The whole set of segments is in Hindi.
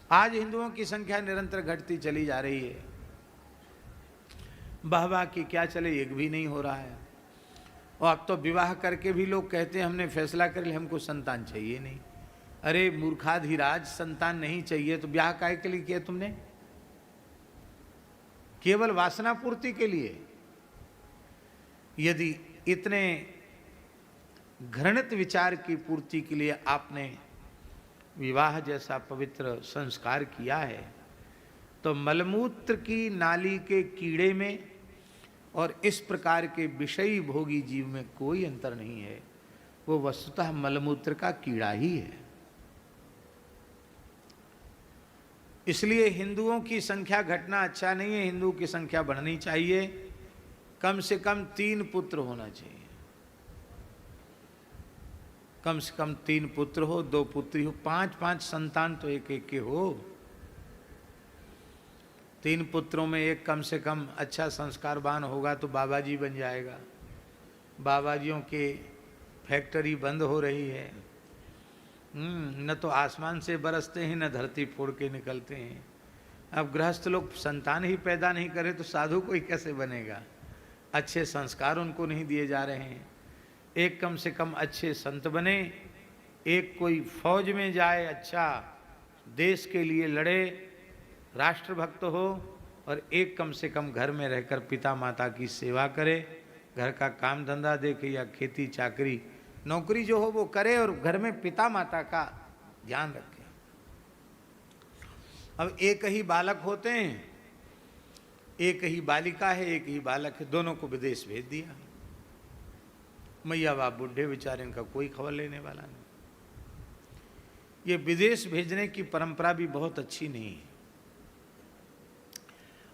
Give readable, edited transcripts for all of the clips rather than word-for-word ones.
आज हिंदुओं की संख्या निरंतर घटती चली जा रही है। वाह की क्या चले, एक भी नहीं हो रहा है। और अब तो विवाह करके भी लोग कहते हैं हमने फैसला कर लिया, हमको संतान चाहिए नहीं। अरे मूर्खाधिराज, संतान नहीं चाहिए तो ब्याह काहे के लिए किया तुमने? केवल वासना पूर्ति के लिए? यदि इतने घृणित विचार की पूर्ति के लिए आपने विवाह जैसा पवित्र संस्कार किया है, तो मलमूत्र की नाली के कीड़े में और इस प्रकार के विषयी भोगी जीव में कोई अंतर नहीं है। वो वस्तुतः मलमूत्र का कीड़ा ही है। इसलिए हिंदुओं की संख्या घटना अच्छा नहीं है, हिंदुओं की संख्या बढ़नी चाहिए। कम से कम 3 पुत्र होना चाहिए, कम से कम 3 पुत्र हो, 2 पुत्री हो, 5-5 संतान तो एक एक के हो। 3 पुत्रों में एक कम से कम अच्छा संस्कारवान होगा तो बाबा जी बन जाएगा। बाबाजियों के फैक्ट्री बंद हो रही है। न तो आसमान से बरसते हैं, न धरती फोड़ के निकलते हैं। अब गृहस्थ लोग संतान ही पैदा नहीं करे तो साधु कोई कैसे बनेगा? अच्छे संस्कार उनको नहीं दिए जा रहे हैं। एक कम से कम अच्छे संत बने, एक कोई फौज में जाए, अच्छा देश के लिए लड़े, राष्ट्रभक्त हो, और एक कम से कम घर में रहकर पिता माता की सेवा करे, घर का काम धंधा देखे या खेती चाकरी नौकरी जो हो वो करे और घर में पिता माता का ध्यान रखे। अब एक ही बालक होते हैं, एक ही बालिका है, एक ही बालक है, दोनों को विदेश भेज दिया। मैया बाप बूढ़े बेचारे, इनका कोई खबर लेने वाला नहीं। ये विदेश भेजने की परंपरा भी बहुत अच्छी नहीं है।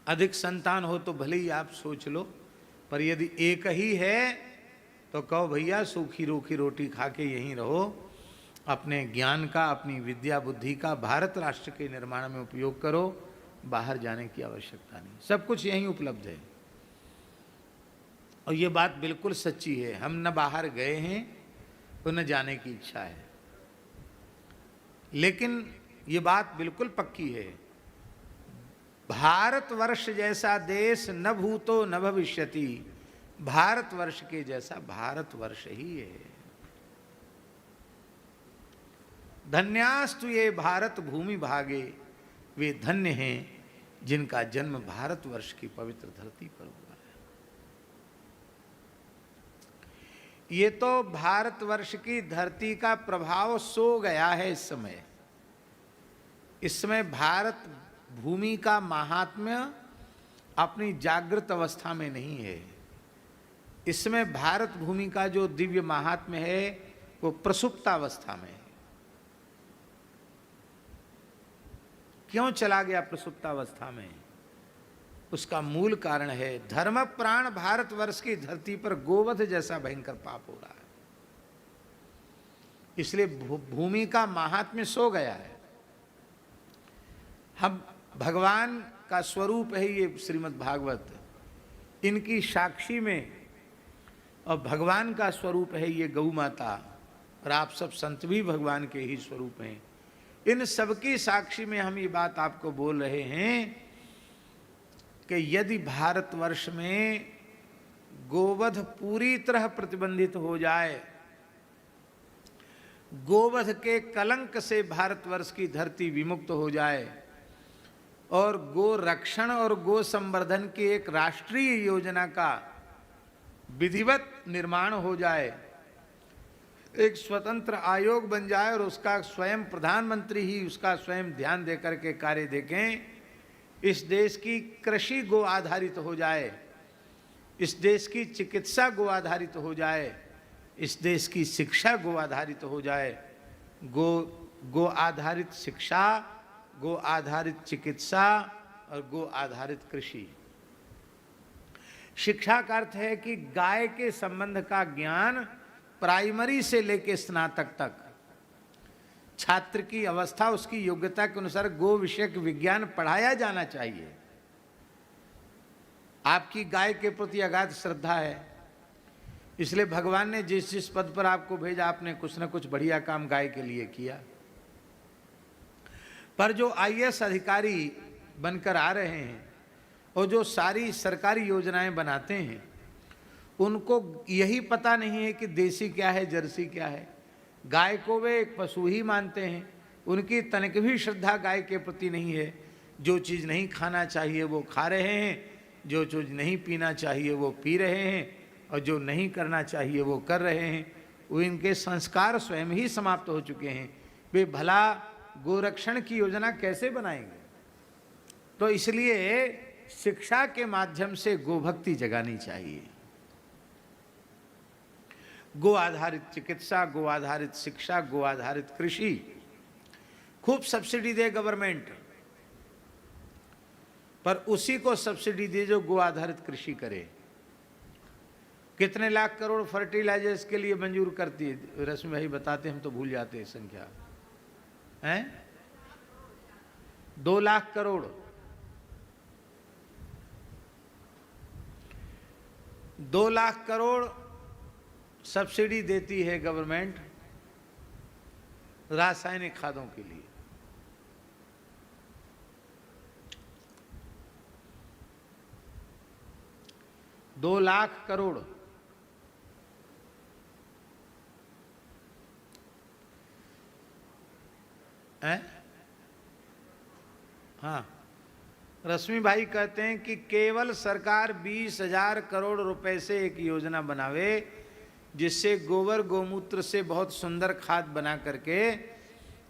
अधिक संतान हो तो भले ही आप सोच लो, पर यदि एक ही है तो कहो भैया सूखी रूखी रोटी खा के यहीं रहो, अपने ज्ञान का, अपनी विद्या बुद्धि का भारत राष्ट्र के निर्माण में उपयोग करो, बाहर जाने की आवश्यकता नहीं, सब कुछ यहीं उपलब्ध है। और ये बात बिल्कुल सच्ची है। हम न बाहर गए हैं तो न जाने की इच्छा है, लेकिन ये बात बिल्कुल पक्की है, भारतवर्ष जैसा देश न भूतो न भविष्यति, भारतवर्ष के जैसा भारतवर्ष ही है। धन्यास्तु ये भारत भूमि भागे, वे धन्य हैं जिनका जन्म भारतवर्ष की पवित्र धरती पर हुआ है। ये तो भारतवर्ष की धरती का प्रभाव सो गया है इस समय। इस समय भारत भूमि का महात्म्य अपनी जागृत अवस्था में नहीं है। इसमें भारत भूमि का जो दिव्य महात्म्य है वो प्रसुप्तावस्था में है। क्यों चला गया प्रसुप्तावस्था में? उसका मूल कारण है धर्म प्राण भारतवर्ष की धरती पर गोवध जैसा भयंकर पाप हो रहा है। इसलिए भूमि का महात्म्य सो गया है। हम भगवान का स्वरूप है ये श्रीमद् भागवत, इनकी साक्षी में, और भगवान का स्वरूप है ये गौ माता, और आप सब संत भी भगवान के ही स्वरूप हैं। इन सबकी साक्षी में हम ये बात आपको बोल रहे हैं कि यदि भारतवर्ष में गोवध पूरी तरह प्रतिबंधित हो जाए, गोवध के कलंक से भारतवर्ष की धरती विमुक्त हो जाए और गो रक्षण और गो संवर्धन की एक राष्ट्रीय योजना का विधिवत निर्माण हो जाए, एक स्वतंत्र आयोग बन जाए और उसका स्वयं प्रधानमंत्री ही उसका स्वयं ध्यान देकर के कार्य देखें, इस देश की कृषि गो आधारित हो जाए, इस देश की चिकित्सा गो आधारित हो जाए, इस देश की शिक्षा गो आधारित हो जाए, गो आधारित शिक्षा, गो आधारित चिकित्सा और गो आधारित कृषि। शिक्षा का अर्थ है कि गाय के संबंध का ज्ञान प्राइमरी से लेकर स्नातक तक छात्र की अवस्था, उसकी योग्यता के अनुसार गो विषयक विज्ञान पढ़ाया जाना चाहिए। आपकी गाय के प्रति अगाध श्रद्धा है, इसलिए भगवान ने जिस जिस पद पर आपको भेजा आपने कुछ न कुछ बढ़िया काम गाय के लिए किया। पर जो आईएएस अधिकारी बनकर आ रहे हैं और जो सारी सरकारी योजनाएं बनाते हैं, उनको यही पता नहीं है कि देसी क्या है, जर्सी क्या है। गाय को वे एक पशु ही मानते हैं, उनकी तनिक भी श्रद्धा गाय के प्रति नहीं है। जो चीज़ नहीं खाना चाहिए वो खा रहे हैं, जो चीज़ नहीं पीना चाहिए वो पी रहे हैं, और जो नहीं करना चाहिए वो कर रहे हैं। वो इनके संस्कार स्वयं ही समाप्त हो चुके हैं। वे भला गोरक्षण की योजना कैसे बनाएंगे? तो इसलिए शिक्षा के माध्यम से गोभक्ति जगानी चाहिए। गो आधारित चिकित्सा, गो आधारित शिक्षा, गो आधारित कृषि, खूब सब्सिडी दे गवर्नमेंट, पर उसी को सब्सिडी दे जो गो आधारित कृषि करे। कितने लाख करोड़ फर्टिलाइजर्स के लिए मंजूर करती है? रश्मि भाई बताते, हम तो भूल जाते हैं संख्या। हैं 2 लाख करोड़। 2 लाख करोड़ सब्सिडी देती है गवर्नमेंट रासायनिक खादों के लिए। दो लाख करोड़। हाँ, रश्मि भाई कहते हैं कि केवल सरकार 20,000 करोड़ रुपए से एक योजना बनावे जिससे गोबर गोमूत्र से बहुत सुंदर खाद बना करके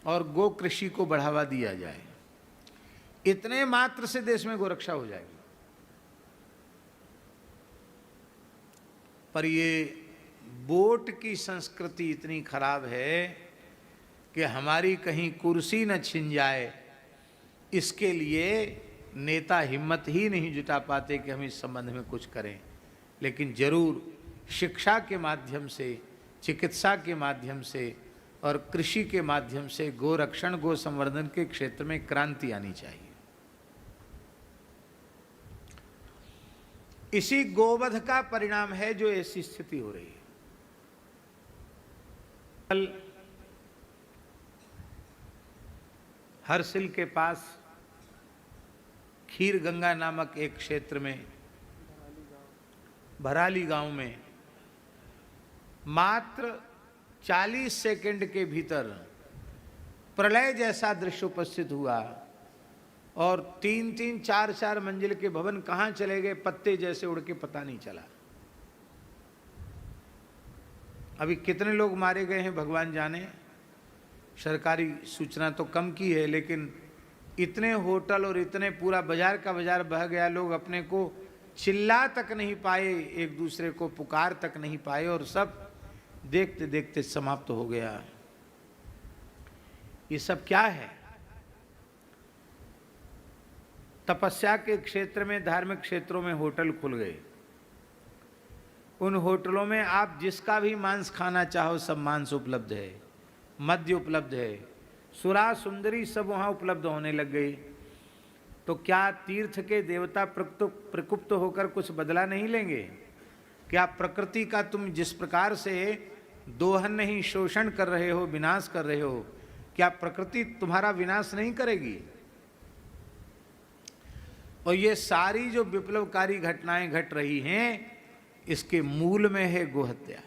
और गो कृषि को बढ़ावा दिया जाए। इतने मात्र से देश में गोरक्षा हो जाएगी। पर ये वोट की संस्कृति इतनी खराब है कि हमारी कहीं कुर्सी न छिन जाए, इसके लिए नेता हिम्मत ही नहीं जुटा पाते कि हम इस संबंध में कुछ करें। लेकिन जरूर शिक्षा के माध्यम से, चिकित्सा के माध्यम से और कृषि के माध्यम से गोरक्षण, गो संवर्धन के क्षेत्र में क्रांति आनी चाहिए। इसी गोवध का परिणाम है जो ऐसी स्थिति हो रही है। कल हरसिल के पास खीर गंगा नामक एक क्षेत्र में, भराली गांव में मात्र 40 सेकंड के भीतर प्रलय जैसा दृश्य उपस्थित हुआ और 3-3, 4-4 मंजिल के भवन कहां चले गए, पत्ते जैसे उड़ के पता नहीं चला। अभी कितने लोग मारे गए हैं भगवान जाने, सरकारी सूचना तो कम की है, लेकिन इतने होटल और इतने पूरा बाजार का बाजार बह गया, लोग अपने को चिल्ला तक नहीं पाए, एक दूसरे को पुकार तक नहीं पाए और सब देखते देखते समाप्त हो गया। ये सब क्या है? तपस्या के क्षेत्र में, धार्मिक क्षेत्रों में होटल खुल गए। उन होटलों में आप जिसका भी मांस खाना चाहो सब मांस उपलब्ध है, मद्य उपलब्ध है, सुरा सुंदरी सब वहां उपलब्ध होने लग गई। तो क्या तीर्थ के देवता प्रकुप्त होकर कुछ बदला नहीं लेंगे? क्या प्रकृति का तुम जिस प्रकार से दोहन नहीं, शोषण कर रहे हो, विनाश कर रहे हो, क्या प्रकृति तुम्हारा विनाश नहीं करेगी? और ये सारी जो विप्लवकारी घटनाएं घट रही हैं, इसके मूल में है गोहत्या।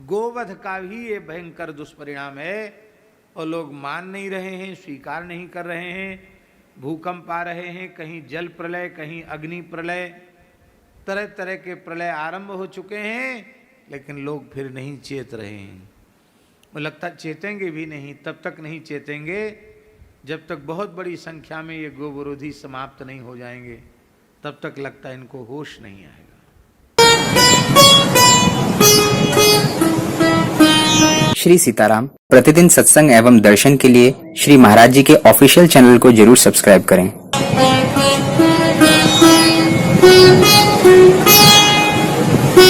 गोवध का भी ये भयंकर दुष्परिणाम है और लोग मान नहीं रहे हैं, स्वीकार नहीं कर रहे हैं। भूकंप आ रहे हैं, कहीं जल प्रलय, कहीं अग्नि प्रलय, तरह तरह के प्रलय आरंभ हो चुके हैं, लेकिन लोग फिर नहीं चेत रहे हैं। वो लगता चेतेंगे भी नहीं, तब तक नहीं चेतेंगे जब तक बहुत बड़ी संख्या में ये गो विरोधी समाप्त नहीं हो जाएंगे, तब तक लगता है इनको होश नहीं आएगा। श्री सीताराम प्रतिदिन सत्संग एवं दर्शन के लिए श्री महाराज जी के ऑफिशियल चैनल को जरूर सब्सक्राइब करें।